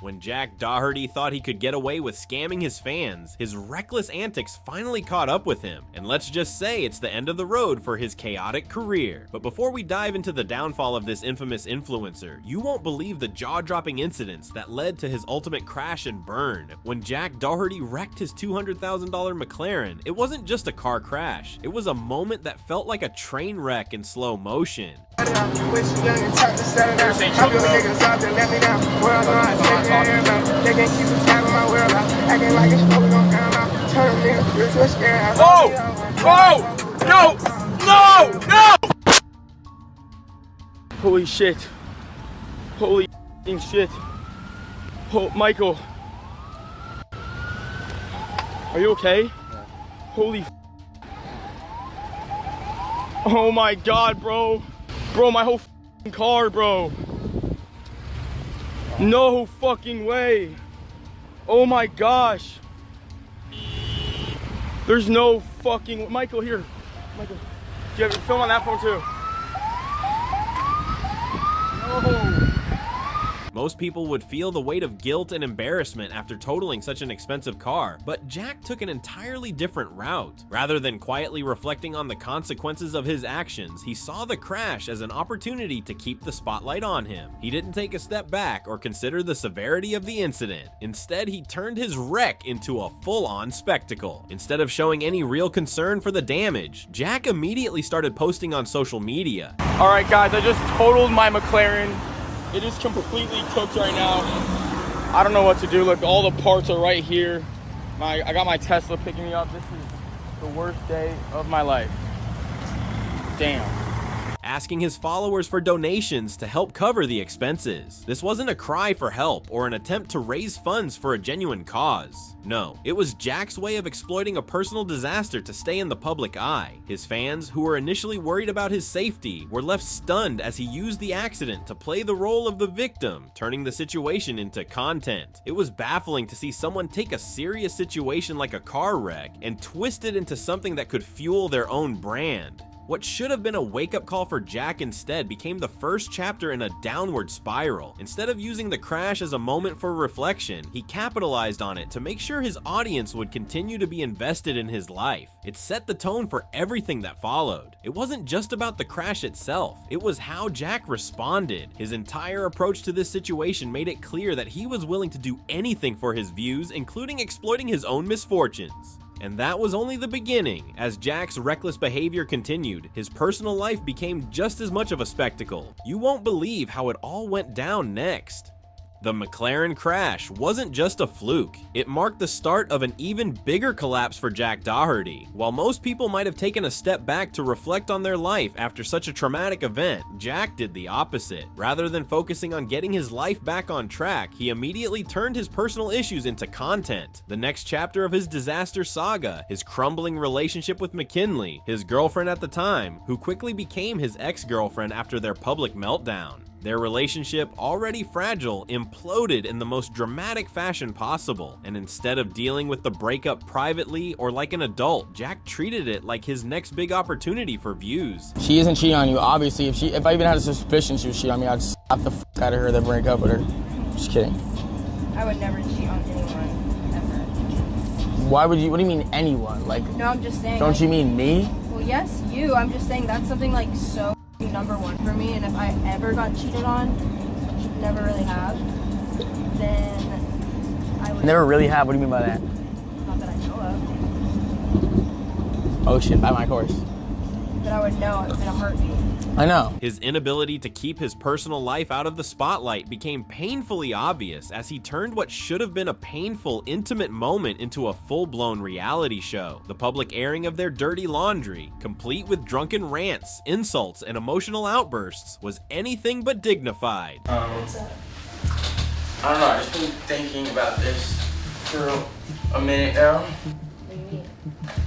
When Jack Doherty thought he could get away with scamming his fans, his reckless antics finally caught up with him, and let's just say it's the end of the road for his chaotic career. But before we dive into the downfall of this infamous influencer, you won't believe the jaw-dropping incidents that led to his ultimate crash and burn. When Jack Doherty wrecked his $200,000 McLaren, it wasn't just a car crash, it was a moment that felt like a train wreck in slow motion. No! Holy shit. Holy shit. Oh, Michael. Are you okay? Yeah. Holy oh my god, bro. Bro, my whole car, bro. No fucking way. Oh my gosh. There's no fucking... Michael, here. Michael, do you have your film on that phone too? No. Most people would feel the weight of guilt and embarrassment after totaling such an expensive car, but Jack took an entirely different route. Rather than quietly reflecting on the consequences of his actions, he saw the crash as an opportunity to keep the spotlight on him. He didn't take a step back or consider the severity of the incident. Instead, he turned his wreck into a full-on spectacle. Instead of showing any real concern for the damage, Jack immediately started posting on social media. Alright guys, I just totaled my McLaren. It is completely cooked right now. I don't know what to do. Look, all the parts are right here. I got my Tesla picking me up. This is the worst day of my life. Damn. Asking his followers for donations to help cover the expenses. This wasn't a cry for help or an attempt to raise funds for a genuine cause. No, it was Jack's way of exploiting a personal disaster to stay in the public eye. His fans, who were initially worried about his safety, were left stunned as he used the accident to play the role of the victim, turning the situation into content. It was baffling to see someone take a serious situation like a car wreck and twist it into something that could fuel their own brand. What should have been a wake-up call for Jack instead became the first chapter in a downward spiral. Instead of using the crash as a moment for reflection, he capitalized on it to make sure his audience would continue to be invested in his life. It set the tone for everything that followed. It wasn't just about the crash itself, it was how Jack responded. His entire approach to this situation made it clear that he was willing to do anything for his views, including exploiting his own misfortunes. And that was only the beginning. As Jack's reckless behavior continued, his personal life became just as much of a spectacle. You won't believe how it all went down next. The McLaren crash wasn't just a fluke. It marked the start of an even bigger collapse for Jack Doherty. While most people might have taken a step back to reflect on their life after such a traumatic event, Jack did the opposite. Rather than focusing on getting his life back on track, he immediately turned his personal issues into content. The next chapter of his disaster saga, his crumbling relationship with McKinley, his girlfriend at the time, who quickly became his ex-girlfriend after their public meltdown. Their relationship, already fragile, imploded in the most dramatic fashion possible, and instead of dealing with the breakup privately or like an adult, Jack treated it like his next big opportunity for views. She isn't cheating on you, obviously. If I even had a suspicion she was cheating on me, I'd slap the fuck out of her, then break up with her. Just kidding. I would never cheat on anyone, ever. Why would you? What do you mean anyone? Like, no, I'm just saying. Don't you mean me? Well, yes, you. I'm just saying that's something like so number one for me, and if I ever got cheated on, never really have, then I would... Never really have? What do you mean by that? Not that I know of. Oh shit, by my course. That I would know in a heartbeat. I know. His inability to keep his personal life out of the spotlight became painfully obvious as he turned what should have been a painful, intimate moment into a full-blown reality show. The public airing of their dirty laundry, complete with drunken rants, insults, and emotional outbursts, was anything but dignified. What's up? I don't know, I've just been thinking about this for a minute now. What do you mean?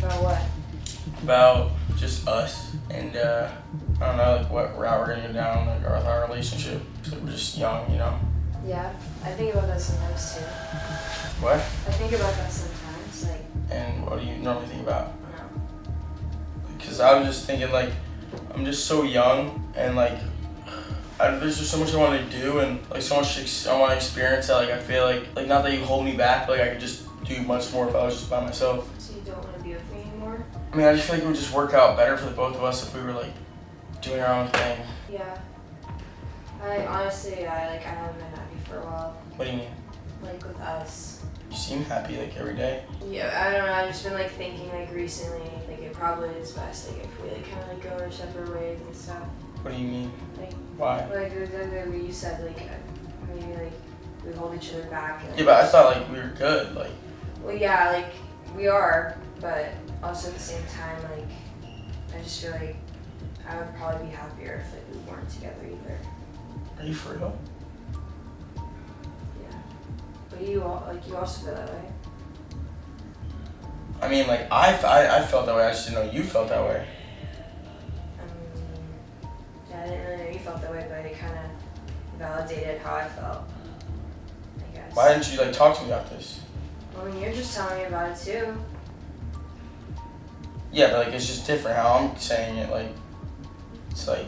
About what? About just us, and I don't know, like what route we're gonna go down, like our relationship. So we're just young, you know. Yeah, I think about that sometimes too. What? I think about that sometimes, like. And what do you normally think about? No. Because I was just thinking, like, I'm just so young, and like, there's just so much I want to do, and like so much I want to experience that. Like I feel like not that you hold me back, but like I could just do much more if I was just by myself. So you don't want to be with me anymore? I mean, I just feel like it would just work out better for the both of us if we were like doing our own thing. Yeah. I honestly, I haven't been happy for a while. What do you mean? Like with us. You seem happy like every day. Yeah, I don't know. I've just been like thinking like recently, like it probably is best like if we like kind of like go our separate ways and stuff. What do you mean? Like why? Like the you said like maybe like we hold each other back. And, like, Yeah, but I thought like we were good. Like. Well, yeah, like we are, but also at the same time, like I just feel like I would probably be happier if like we weren't together either. Are you for real? Yeah. But you also feel that way. I mean, like I felt that way. I just didn't know you felt that way. Yeah, I didn't really know you felt that way, but it kind of validated how I felt, I guess. Why didn't you like talk to me about this? Well, I mean, you're just telling me about it too. Yeah, but like it's just different how I'm saying it. Like it's like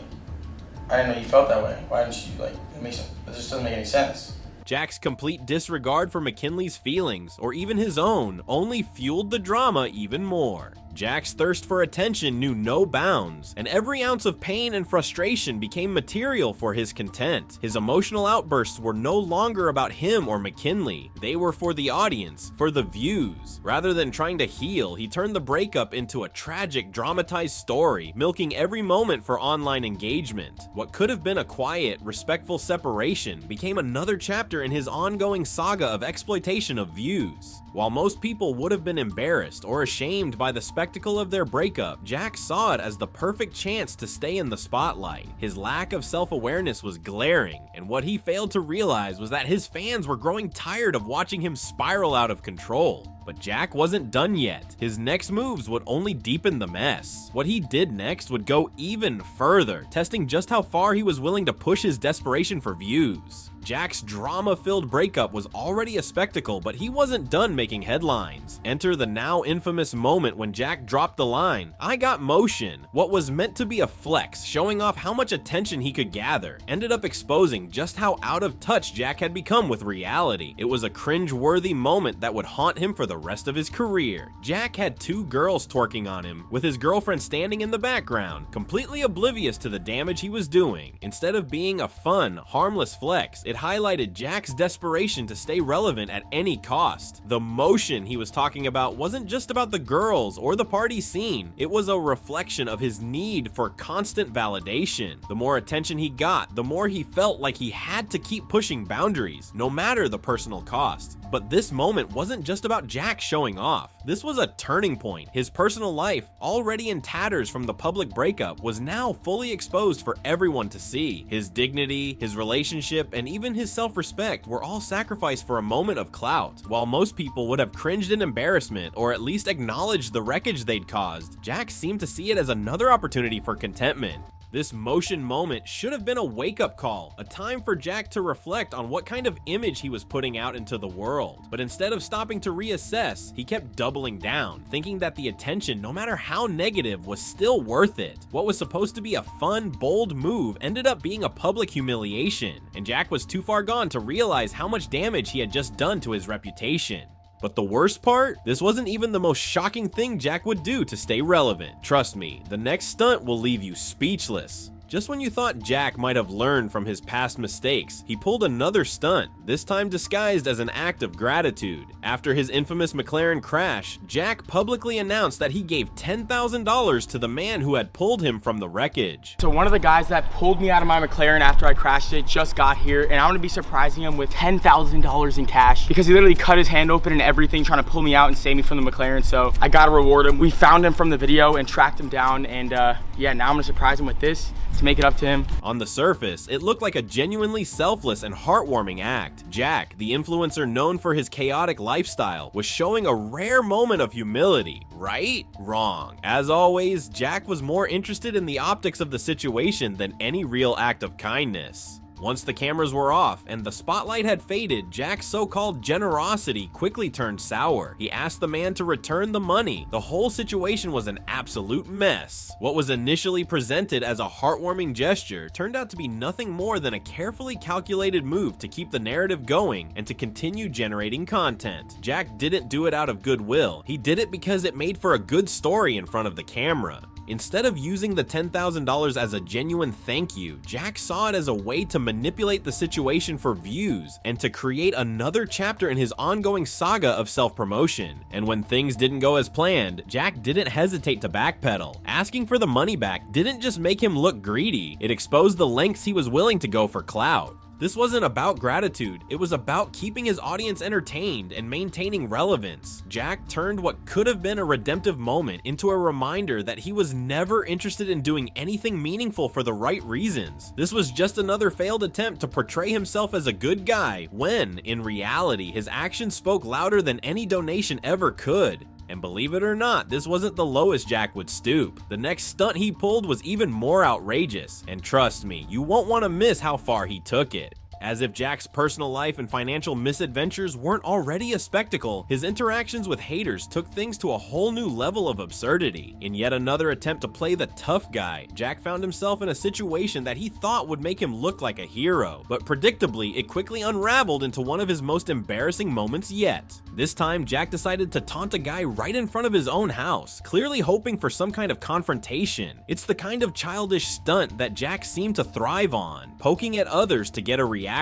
I didn't know you felt that way. Why didn't you like? It just doesn't make any sense. Jack's complete disregard for McKinley's feelings, or even his own, only fueled the drama even more. Jack's thirst for attention knew no bounds, and every ounce of pain and frustration became material for his content. His emotional outbursts were no longer about him or McKinley. They were for the audience, for the views. Rather than trying to heal, he turned the breakup into a tragic, dramatized story, milking every moment for online engagement. What could have been a quiet, respectful separation became another chapter in his ongoing saga of exploitation of views. While most people would have been embarrassed or ashamed by the spectacle of their breakup, Jack saw it as the perfect chance to stay in the spotlight. His lack of self-awareness was glaring, and what he failed to realize was that his fans were growing tired of watching him spiral out of control. But Jack wasn't done yet. His next moves would only deepen the mess. What he did next would go even further, testing just how far he was willing to push his desperation for views. Jack's drama-filled breakup was already a spectacle, but he wasn't done making headlines. Enter the now infamous moment when Jack dropped the line, "I got motion." What was meant to be a flex, showing off how much attention he could gather, ended up exposing just how out of touch Jack had become with reality. It was a cringe-worthy moment that would haunt him for the rest of his career. Jack had two girls twerking on him, with his girlfriend standing in the background, completely oblivious to the damage he was doing. Instead of being a fun, harmless flex, it highlighted Jack's desperation to stay relevant at any cost. The motion he was talking about wasn't just about the girls or the party scene. It was a reflection of his need for constant validation. The more attention he got, the more he felt like he had to keep pushing boundaries, no matter the personal cost. But this moment wasn't just about Jack showing off. This was a turning point. His personal life, already in tatters from the public breakup, was now fully exposed for everyone to see. His dignity, his relationship, and even his self-respect were all sacrificed for a moment of clout. While most people would have cringed in embarrassment or at least acknowledged the wreckage they'd caused, Jack seemed to see it as another opportunity for contentment. This motion moment should have been a wake-up call, a time for Jack to reflect on what kind of image he was putting out into the world. But instead of stopping to reassess, he kept doubling down, thinking that the attention, no matter how negative, was still worth it. What was supposed to be a fun, bold move ended up being a public humiliation, and Jack was too far gone to realize how much damage he had just done to his reputation. But the worst part? This wasn't even the most shocking thing Jack would do to stay relevant. Trust me, the next stunt will leave you speechless. Just when you thought Jack might have learned from his past mistakes, he pulled another stunt, this time disguised as an act of gratitude. After his infamous McLaren crash, Jack publicly announced that he gave $10,000 to the man who had pulled him from the wreckage. So one of the guys that pulled me out of my McLaren after I crashed it just got here, and I'm gonna be surprising him with $10,000 in cash because he literally cut his hand open and everything trying to pull me out and save me from the McLaren, so I gotta reward him. We found him from the video and tracked him down, and yeah, now I'm gonna surprise him with this to make it up to him. On the surface, it looked like a genuinely selfless and heartwarming act. Jack, the influencer known for his chaotic lifestyle, was showing a rare moment of humility, right? Wrong. As always, Jack was more interested in the optics of the situation than any real act of kindness. Once the cameras were off and the spotlight had faded, Jack's so-called generosity quickly turned sour. He asked the man to return the money. The whole situation was an absolute mess. What was initially presented as a heartwarming gesture turned out to be nothing more than a carefully calculated move to keep the narrative going and to continue generating content. Jack didn't do it out of goodwill. He did it because it made for a good story in front of the camera. Instead of using the $10,000 as a genuine thank you, Jack saw it as a way to manipulate the situation for views and to create another chapter in his ongoing saga of self-promotion. And when things didn't go as planned, Jack didn't hesitate to backpedal. Asking for the money back didn't just make him look greedy, it exposed the lengths he was willing to go for clout. This wasn't about gratitude, it was about keeping his audience entertained and maintaining relevance. Jack turned what could have been a redemptive moment into a reminder that he was never interested in doing anything meaningful for the right reasons. This was just another failed attempt to portray himself as a good guy, when, in reality, his actions spoke louder than any donation ever could. And believe it or not, this wasn't the lowest Jack would stoop. The next stunt he pulled was even more outrageous, and trust me, you won't want to miss how far he took it. As if Jack's personal life and financial misadventures weren't already a spectacle, his interactions with haters took things to a whole new level of absurdity. In yet another attempt to play the tough guy, Jack found himself in a situation that he thought would make him look like a hero, but predictably, it quickly unraveled into one of his most embarrassing moments yet. This time, Jack decided to taunt a guy right in front of his own house, clearly hoping for some kind of confrontation. It's the kind of childish stunt that Jack seemed to thrive on, poking at others to get a reaction,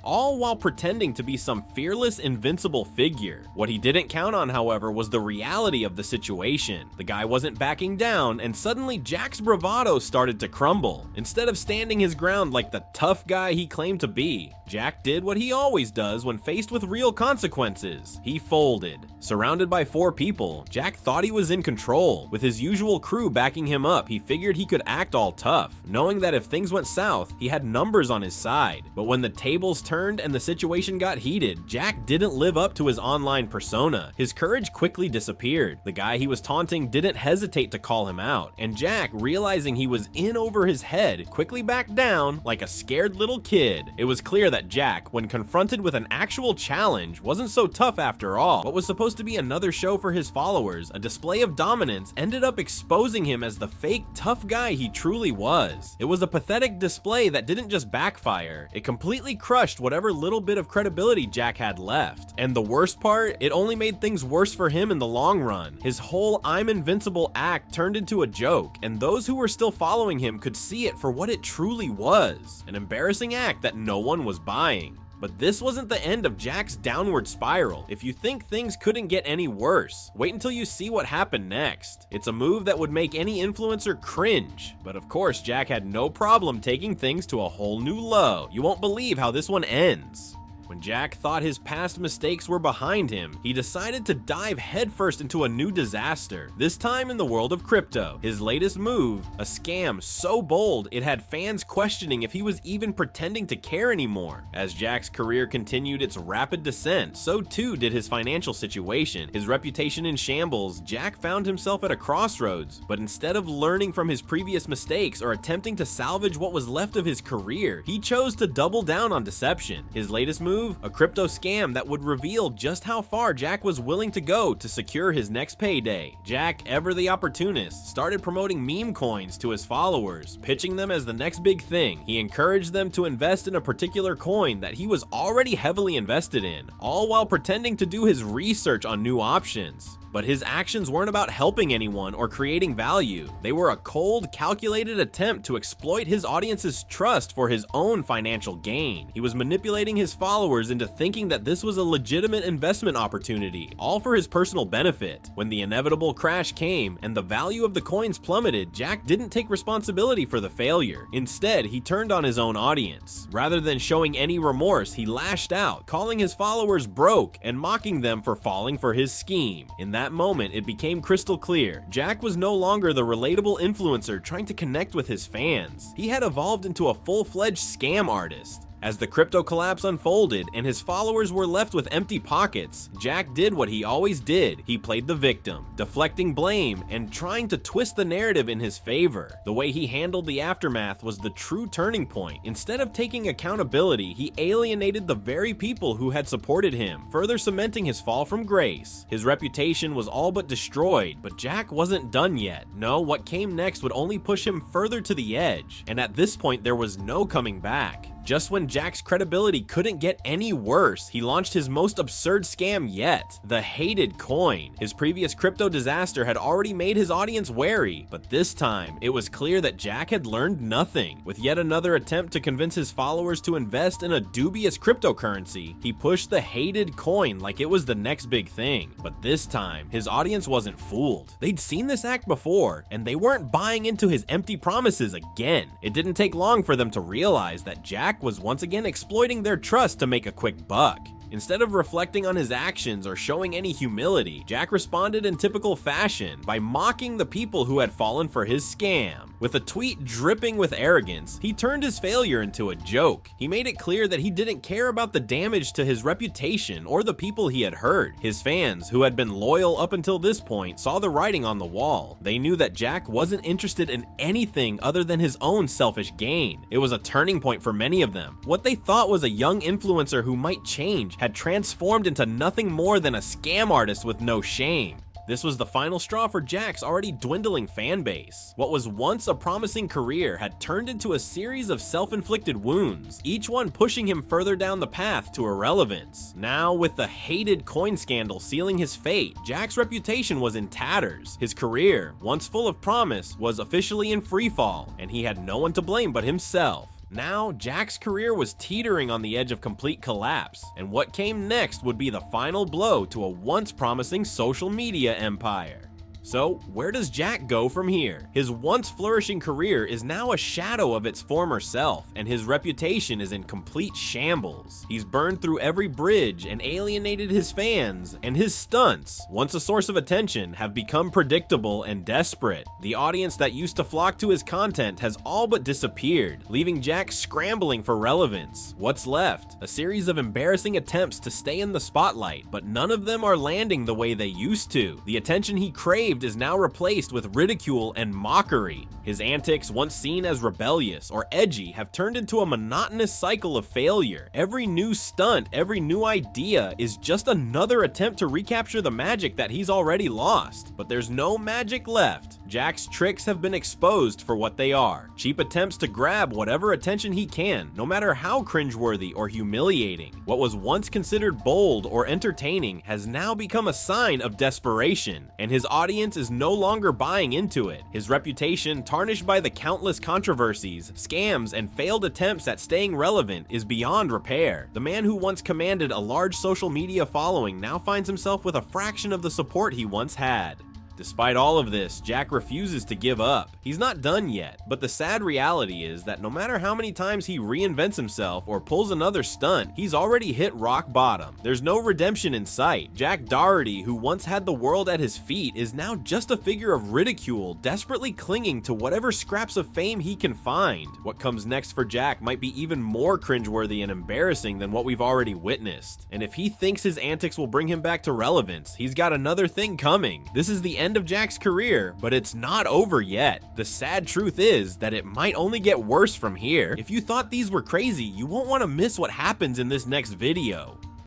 all while pretending to be some fearless, invincible figure. What he didn't count on, however, was the reality of the situation. The guy wasn't backing down, and suddenly Jack's bravado started to crumble. Instead of standing his ground like the tough guy he claimed to be, Jack did what he always does when faced with real consequences. He folded. Surrounded by 4 people, Jack thought he was in control. With his usual crew backing him up, he figured he could act all tough, knowing that if things went south, he had numbers on his side. But when the tables turned and the situation got heated, Jack didn't live up to his online persona. His courage quickly disappeared. The guy he was taunting didn't hesitate to call him out, and Jack, realizing he was in over his head, quickly backed down like a scared little kid. It was clear that Jack, when confronted with an actual challenge, wasn't so tough after all. What was supposed to be another show for his followers, a display of dominance, ended up exposing him as the fake tough guy he truly was. It was a pathetic display that didn't just backfire, it completely crushed whatever little bit of credibility Jack had left. And the worst part, it only made things worse for him in the long run. His whole "I'm invincible" act turned into a joke, and those who were still following him could see it for what it truly was, an embarrassing act that no one was buying. But this wasn't the end of Jack's downward spiral. If you think things couldn't get any worse, wait until you see what happened next. It's a move that would make any influencer cringe. But of course, Jack had no problem taking things to a whole new low. You won't believe how this one ends. When Jack thought his past mistakes were behind him, he decided to dive headfirst into a new disaster, this time in the world of crypto. His latest move, a scam so bold it had fans questioning if he was even pretending to care anymore. As Jack's career continued its rapid descent, so too did his financial situation. His reputation in shambles, Jack found himself at a crossroads, but instead of learning from his previous mistakes or attempting to salvage what was left of his career, he chose to double down on deception. His latest move, a crypto scam that would reveal just how far Jack was willing to go to secure his next payday. Jack, ever the opportunist, started promoting meme coins to his followers, pitching them as the next big thing. He encouraged them to invest in a particular coin that he was already heavily invested in, all while pretending to do his research on new options. But his actions weren't about helping anyone or creating value. They were a cold, calculated attempt to exploit his audience's trust for his own financial gain. He was manipulating his followers into thinking that this was a legitimate investment opportunity, all for his personal benefit. When the inevitable crash came and the value of the coins plummeted, Jack didn't take responsibility for the failure. Instead, he turned on his own audience. Rather than showing any remorse, he lashed out, calling his followers broke and mocking them for falling for his scheme. In that moment, it became crystal clear. Jack was no longer the relatable influencer trying to connect with his fans. He had evolved into a full-fledged scam artist. As the crypto collapse unfolded and his followers were left with empty pockets, Jack did what he always did. He played the victim, deflecting blame and trying to twist the narrative in his favor. The way he handled the aftermath was the true turning point. Instead of taking accountability, he alienated the very people who had supported him, further cementing his fall from grace. His reputation was all but destroyed, but Jack wasn't done yet. No, what came next would only push him further to the edge, and at this point there was no coming back. Just when Jack's credibility couldn't get any worse, he launched his most absurd scam yet, the hated coin. His previous crypto disaster had already made his audience wary, but this time, it was clear that Jack had learned nothing. With yet another attempt to convince his followers to invest in a dubious cryptocurrency, he pushed the hated coin like it was the next big thing. But this time, his audience wasn't fooled. They'd seen this act before, and they weren't buying into his empty promises again. It didn't take long for them to realize that Jack was once again exploiting their trust to make a quick buck. Instead of reflecting on his actions or showing any humility, Jack responded in typical fashion by mocking the people who had fallen for his scam. With a tweet dripping with arrogance, he turned his failure into a joke. He made it clear that he didn't care about the damage to his reputation or the people he had hurt. His fans, who had been loyal up until this point, saw the writing on the wall. They knew that Jack wasn't interested in anything other than his own selfish gain. It was a turning point for many of them. What they thought was a young influencer who might change had transformed into nothing more than a scam artist with no shame. This was the final straw for Jack's already dwindling fan base. What was once a promising career had turned into a series of self-inflicted wounds, each one pushing him further down the path to irrelevance. Now, with the hated coin scandal sealing his fate, Jack's reputation was in tatters. His career, once full of promise, was officially in freefall, and he had no one to blame but himself. Now, Jack's career was teetering on the edge of complete collapse, and what came next would be the final blow to a once promising social media empire. So, where does Jack go from here? His once flourishing career is now a shadow of its former self, and his reputation is in complete shambles. He's burned through every bridge and alienated his fans, and his stunts, once a source of attention, have become predictable and desperate. The audience that used to flock to his content has all but disappeared, leaving Jack scrambling for relevance. What's left? A series of embarrassing attempts to stay in the spotlight, but none of them are landing the way they used to. The attention he craved is now replaced with ridicule and mockery. His antics, once seen as rebellious or edgy, have turned into a monotonous cycle of failure. Every new stunt, every new idea is just another attempt to recapture the magic that he's already lost. But there's no magic left. Jack's tricks have been exposed for what they are: cheap attempts to grab whatever attention he can, no matter how cringeworthy or humiliating. What was once considered bold or entertaining has now become a sign of desperation, and his audience is no longer buying into it. His reputation, tarnished by the countless controversies, scams, and failed attempts at staying relevant, is beyond repair. The man who once commanded a large social media following now finds himself with a fraction of the support he once had. Despite all of this, Jack refuses to give up. He's not done yet, but the sad reality is that no matter how many times he reinvents himself or pulls another stunt, he's already hit rock bottom. There's no redemption in sight. Jack Doherty, who once had the world at his feet, is now just a figure of ridicule, desperately clinging to whatever scraps of fame he can find. What comes next for Jack might be even more cringeworthy and embarrassing than what we've already witnessed. And if he thinks his antics will bring him back to relevance, he's got another thing coming. This is the end of Jack's career, but it's not over yet. The sad truth is that it might only get worse from here. If you thought these were crazy, you won't want to miss what happens in this next video.